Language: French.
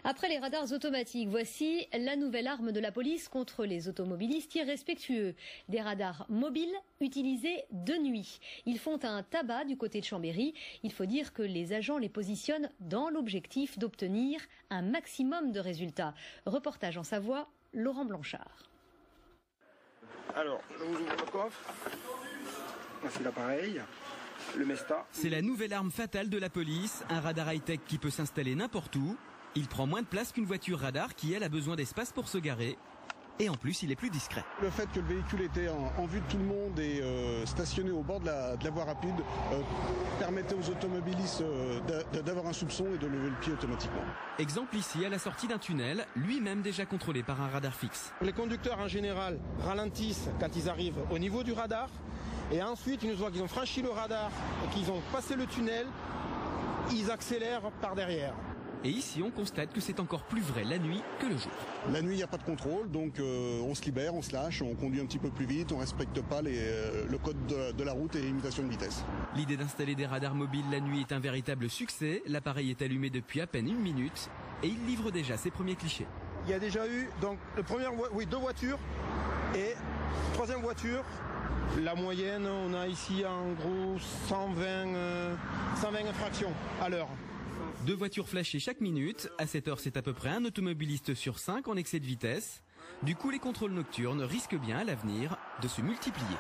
Après les radars automatiques, voici la nouvelle arme de la police contre les automobilistes irrespectueux. Des radars mobiles utilisés de nuit. Ils font un tabac du côté de Chambéry. Il faut dire que les agents les positionnent dans l'objectif d'obtenir un maximum de résultats. Reportage en Savoie, Laurent Blanchard. Alors, je vous ouvre le coffre. Voici l'appareil. Le Mesta. C'est la nouvelle arme fatale de la police, un radar high-tech qui peut s'installer n'importe où. Il prend moins de place qu'une voiture radar qui, elle, a besoin d'espace pour se garer. Et en plus, il est plus discret. Le fait que le véhicule était en vue de tout le monde et stationné au bord de la voie rapide permettait aux automobilistes d'avoir un soupçon et de lever le pied automatiquement. Exemple ici, à la sortie d'un tunnel, lui-même déjà contrôlé par un radar fixe. Les conducteurs, en général, ralentissent quand ils arrivent au niveau du radar. Et ensuite, une fois qu'ils ont franchi le radar et qu'ils ont passé le tunnel, ils accélèrent par derrière. Et ici, on constate que c'est encore plus vrai la nuit que le jour. La nuit, il n'y a pas de contrôle, donc on se libère, on se lâche, on conduit un petit peu plus vite, on ne respecte pas le code de la route et limitation de vitesse. L'idée d'installer des radars mobiles la nuit est un véritable succès. L'appareil est allumé depuis à peine 1 minute et il livre déjà ses premiers clichés. Il y a déjà eu donc, deux voitures et troisième voiture. La moyenne, on a ici en gros 120 infractions à l'heure. 2 voitures flashées chaque minute. À cette heure, c'est à peu près un automobiliste sur 5 en excès de vitesse. Du coup, les contrôles nocturnes risquent bien à l'avenir de se multiplier.